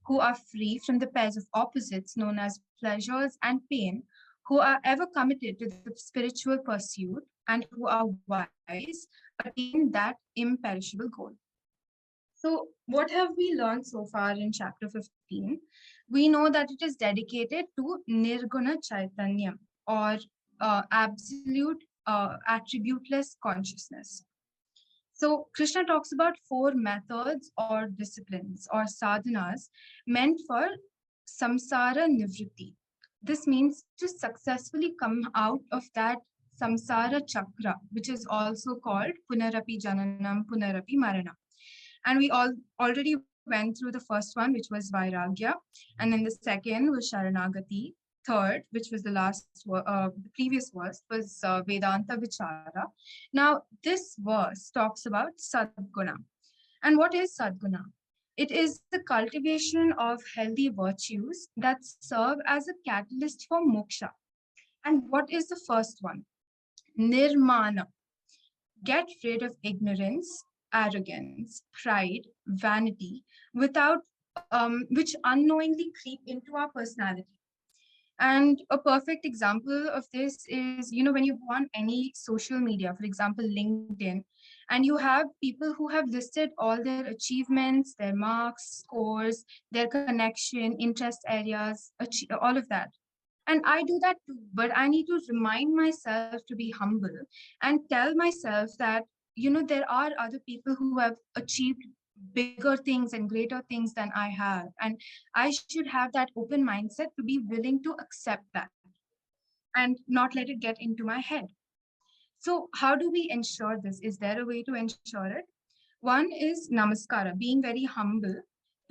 who are free from the pairs of opposites known as pleasures and pain, who are ever committed to the spiritual pursuit, and who are wise, attain that imperishable goal. So what have we learned so far in chapter 15? We know that it is dedicated to Nirguṇa chaitanyam, or absolute attributeless consciousness. So Krishna talks about 4 methods or disciplines or sadhanas meant for samsāra nivritti. This means to successfully come out of that samsāra chakra, which is also called punarapi jananam, punarapi maranam. And we already went through the first one, which was vairagya, and then the second was sharanagati. Third, which was the previous verse, was Vedanta Vichara. Now, this verse talks about sadguna. And what is sadguna? It is the cultivation of healthy virtues that serve as a catalyst for moksha. And what is the first one? Nirmana. Get rid of ignorance, arrogance, pride, vanity, which unknowingly creep into our personality. And a perfect example of this is, when you go on any social media, for example, LinkedIn, and you have people who have listed all their achievements, their marks, scores, their connection, interest areas, all of that. And I do that too, but I need to remind myself to be humble and tell myself that, there are other people who have achieved bigger things and greater things than I have. And I should have that open mindset to be willing to accept that and not let it get into my head. So how do we ensure this? Is there a way to ensure it? One is namaskara, being very humble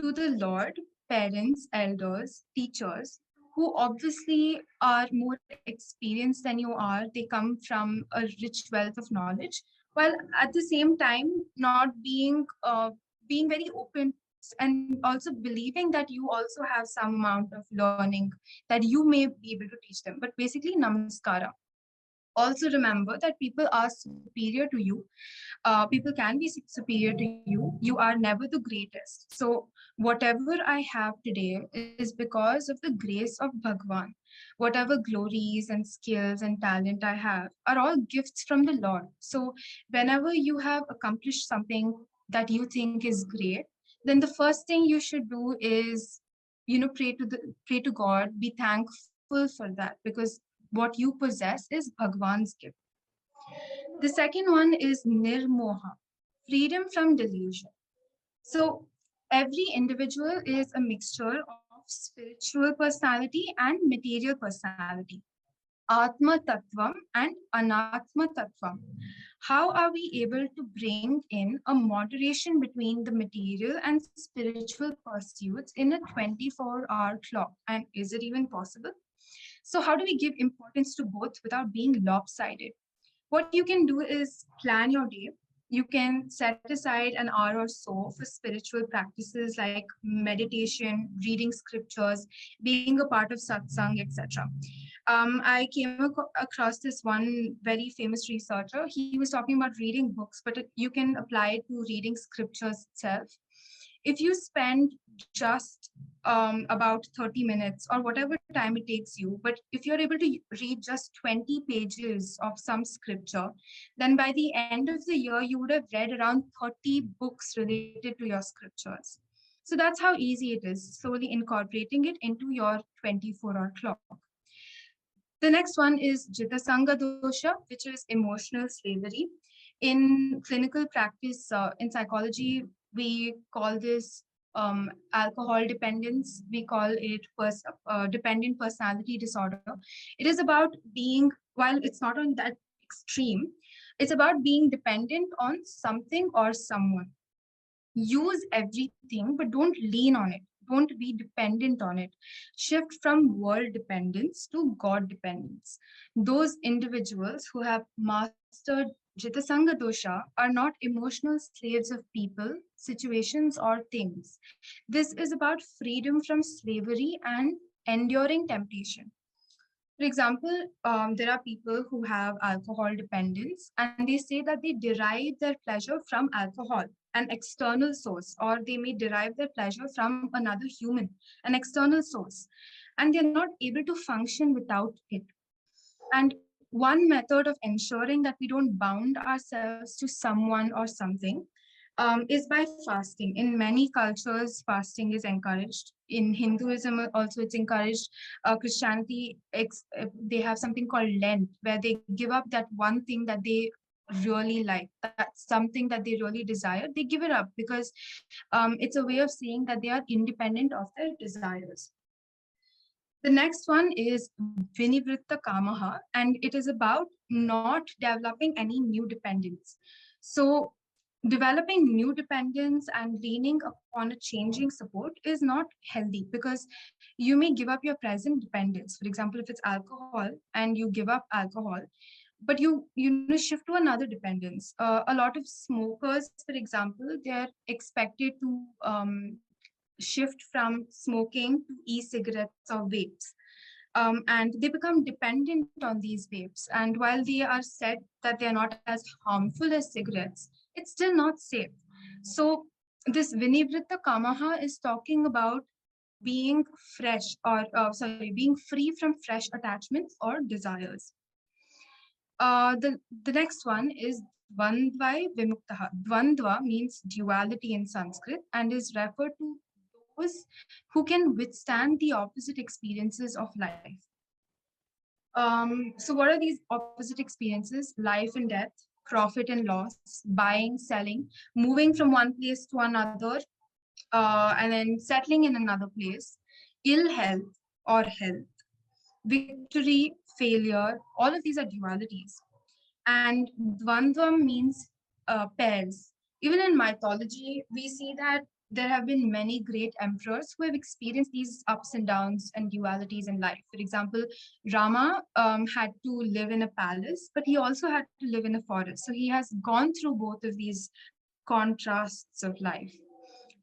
to the Lord, parents, elders, teachers, who obviously are more experienced than you are. They come from a rich wealth of knowledge, while at the same time not being very open and also believing that you also have some amount of learning that you may be able to teach them. But basically, namaskara. Also remember that people are superior to you. People can be superior to you. You are never the greatest. So whatever I have today is because of the grace of Bhagwan. Whatever glories and skills and talent I have are all gifts from the Lord. So whenever you have accomplished something that you think is great, then the first thing you should do is, pray to God, be thankful for that, because what you possess is Bhagwan's gift. The second one is nirmoha, freedom from delusion. So every individual is a mixture of spiritual personality and material personality. Atma Tattvam and Anatma Tattvam. How are we able to bring in a moderation between the material and spiritual pursuits in a 24-hour clock? And is it even possible? So how do we give importance to both without being lopsided? What you can do is plan your day. You can set aside an hour or so for spiritual practices like meditation, reading scriptures, being a part of satsang, etc. I came across this one very famous researcher. He was talking about reading books, but you can apply it to reading scriptures itself. If you spend just about 30 minutes or whatever time it takes you, but if you're able to read just 20 pages of some scripture, then by the end of the year, you would have read around 30 books related to your scriptures. So that's how easy it is, slowly incorporating it into your 24-hour clock. The next one is Jita Sangha dosha, which is emotional slavery. In clinical practice, in psychology, we call this alcohol dependence. We call it dependent personality disorder. It is about being, while it's not on that extreme, it's about being dependent on something or someone. Use everything, but don't lean on it. Don't be dependent on it. Shift from world dependence to God dependence. Those individuals who have mastered Jitasanga dosha are not emotional slaves of people, situations, or things. This is about freedom from slavery and enduring temptation. For example, there are people who have alcohol dependence, and they say that they derive their pleasure from alcohol, an external source, or they may derive their pleasure from another human, an external source, and they're not able to function without it. And one method of ensuring that we don't bound ourselves to someone or something is by fasting. In many cultures, fasting is encouraged. In Hinduism, also it's encouraged. Christianity, they have something called Lent, where they give up that one thing that they really like, that's something that they really desire. They give it up because it's a way of saying that they are independent of their desires. The next one is Vinivritta Kamaha, and it is about not developing any new dependence. So developing new dependence and leaning upon a changing support is not healthy, because you may give up your present dependence. For example, if it's alcohol and you give up alcohol, but you shift to another dependence. A lot of smokers, for example, they're expected to shift from smoking to e-cigarettes or vapes. And they become dependent on these vapes. And while they are said that they're not as harmful as cigarettes, it's still not safe. So this Vinivritta Kamaha is talking about being fresh, or being free from fresh attachments or desires. The next one is Dvandvai Vimuktaha. Dvandva means duality in Sanskrit and is referred to those who can withstand the opposite experiences of life. So what are these opposite experiences? Life and death, profit and loss, buying, selling, moving from one place to another, and then settling in another place, ill health or health, victory, failure, all of these are dualities. And Dvandva means pairs. Even in mythology, we see that there have been many great emperors who have experienced these ups and downs and dualities in life. For example, Rama had to live in a palace, but he also had to live in a forest. So he has gone through both of these contrasts of life.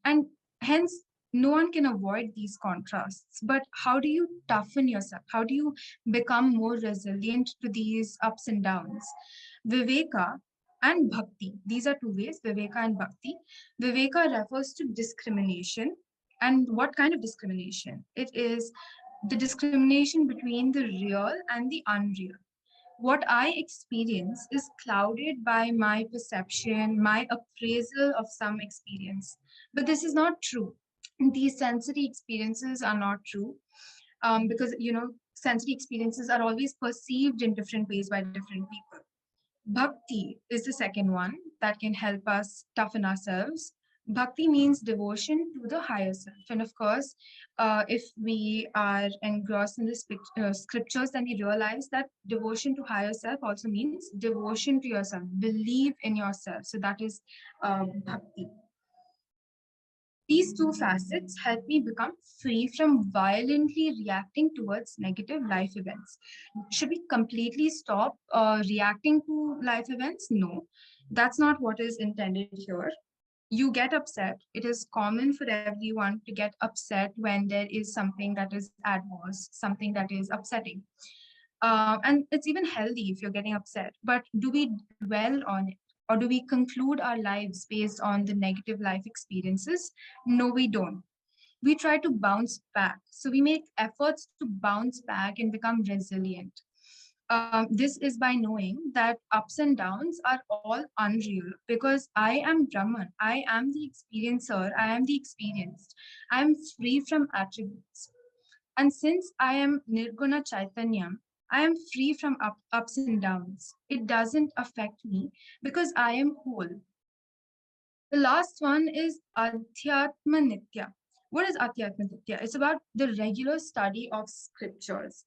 And hence, no one can avoid these contrasts. But how do you toughen yourself? How do you become more resilient to these ups and downs? Viveka and bhakti. These are two ways, viveka and bhakti. Viveka refers to discrimination. And what kind of discrimination? It is the discrimination between the real and the unreal. What I experience is clouded by my perception, my appraisal of some experience. But this is not true. These sensory experiences are not true, because, sensory experiences are always perceived in different ways by different people. Bhakti is the second one that can help us toughen ourselves. Bhakti means devotion to the higher self. And of course, if we are engrossed in the scriptures, then we realize that devotion to higher self also means devotion to yourself, believe in yourself. So that is Bhakti. These two facets help me become free from violently reacting towards negative life events. Should we completely stop reacting to life events? No, that's not what is intended here. You get upset. It is common for everyone to get upset when there is something that is adverse, something that is upsetting. And it's even healthy if you're getting upset. But do we dwell on it? Or do we conclude our lives based on the negative life experiences? No, we don't. We try to bounce back. So we make efforts to bounce back and become resilient. This is by knowing that ups and downs are all unreal, because I am Brahman. I am the experiencer. I am the experienced. I am free from attributes. And since I am Nirguṇa chaitanyam, I am free from ups and downs. It doesn't affect me because I am whole. The last one is Adhyatma Nitya. What is Adhyatma Nitya? It's about the regular study of scriptures.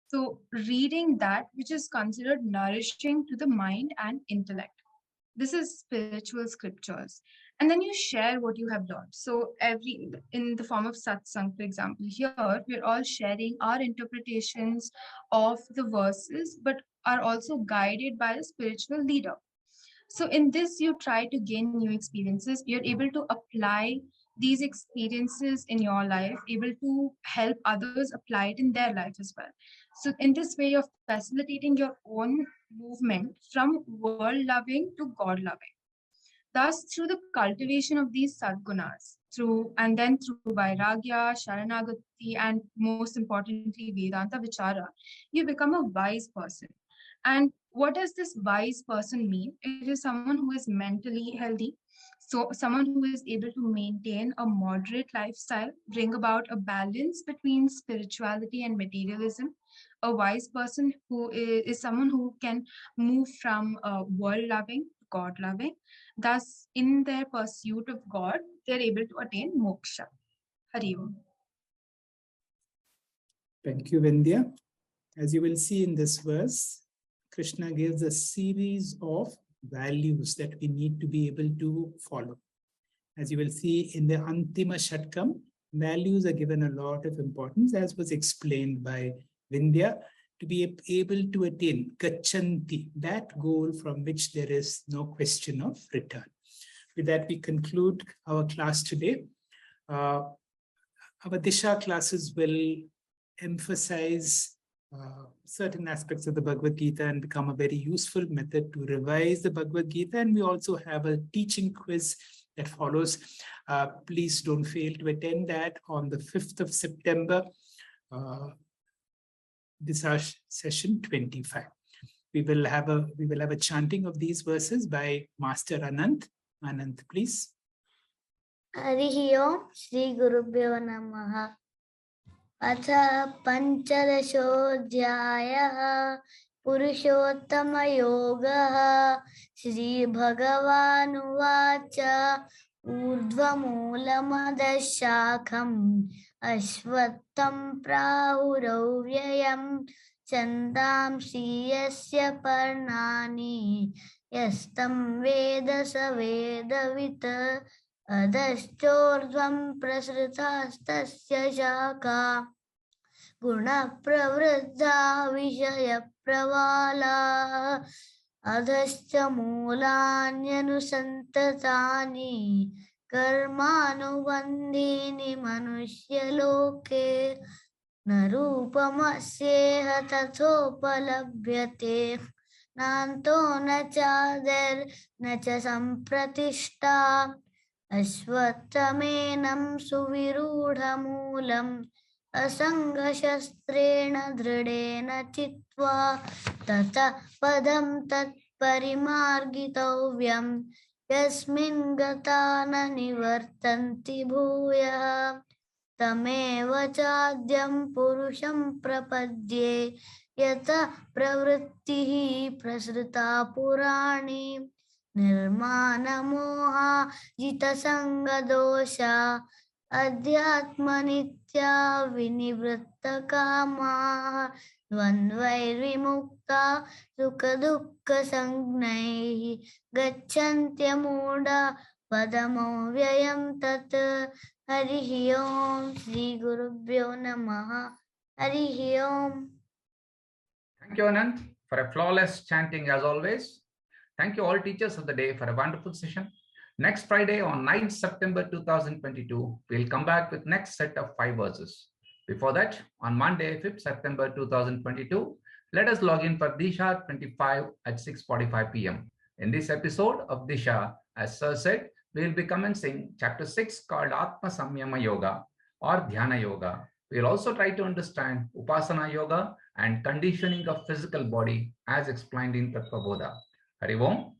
So reading that which is considered nourishing to the mind and intellect. This is spiritual scriptures. and then you share what you have learned. So in the form of satsang, for example, here we're all sharing our interpretations of the verses, but are also guided by a spiritual leader. So in this, you try to gain new experiences. You're able to apply these experiences in your life, able to help others apply it in their life as well. So in this way, you're facilitating your own movement from world-loving to God-loving. Thus, through the cultivation of these sadgunas, through vairagya, sharanagati, and most importantly, Vedanta Vichara, you become a wise person. And what does this wise person mean? It is someone who is mentally healthy, so someone who is able to maintain a moderate lifestyle, bring about a balance between spirituality and materialism. A wise person who is someone who can move from world-loving to God-loving. Thus, in their pursuit of God, they're able to attain moksha. Hari Om.
Thank you, Vindhya. As you will see in this verse, Krishna gives a series of values that we need to be able to follow. As you will see in the Antima Shatkam, values are given a lot of importance, as was explained by Vindhya, to be able to attain gachanti, that goal from which there is no question of return. With that, we conclude our class today. Our Disha classes will emphasize certain aspects of the Bhagavad Gita and become a very useful method to revise the Bhagavad Gita. And we also have a teaching quiz that follows. Please don't fail to attend that on the 5th of September. This is session 25. We will have a chanting of these verses by Master Anant. Anant, please.
Harihi Om Shri Gurubhyo Namaha. Atha Panchadashodhyayah Puruṣōttama Yogaha Shri Bhagavanuvacha Urdhvamulamadaśhākham aśhvattam prāhuravvyayam chandamsi yasya parnāni yastam veda savedavit adhaschordhvam prasrithastasya shākha guna pravriddha vishaya pravala adhascha mūlānyanusantatani karmanubandhini manusyaloke narupamasyeha tathopalabhyate nanto na chadir na cha sampratishta aśhvattamenam suvirūಢamūlam asaṅgaśastreṇa dridena chitva tata padam tat parimargitovyam yasmin gata na nivartanti bhūyah tameva chadyam puruṣam prapadye yata pravrittihi prasrita purāni nirmāna moha jita sanga dosha adhyatma nitya vinivritta kama dvandvairvimukta sukha dukkha sangnaihi gacchantyamuda padamavyayam tat. Harihi Om Shri Gurubhyo Namaha. Harihi Om.
Thank you, Anand, for a flawless chanting as always. Thank you all teachers of the day for a wonderful session. Next Friday on 9th September 2022, we'll come back with next set of 5 verses. Before that, on Monday, 5th September 2022, let us log in for Disha 25 at 6:45 p.m. In this episode of Disha, as Sir said, we will be commencing chapter 6 called Atma Samyama Yoga or Dhyana Yoga. We will also try to understand Upasana Yoga and conditioning of physical body as explained in Tattva-bodha. Hari Om.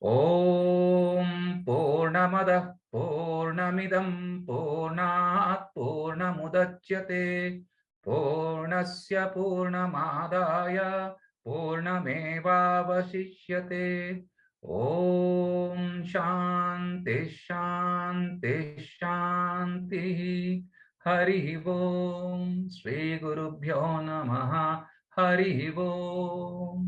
Om Purnamada Purnamidam Purnat Purnamudachyate Purnasya Purnamadaya Purnamevavashishyate. Om Shanti Shanti Shanti. Hari Om. Shri Gurubhyo Namaha. Hari Om.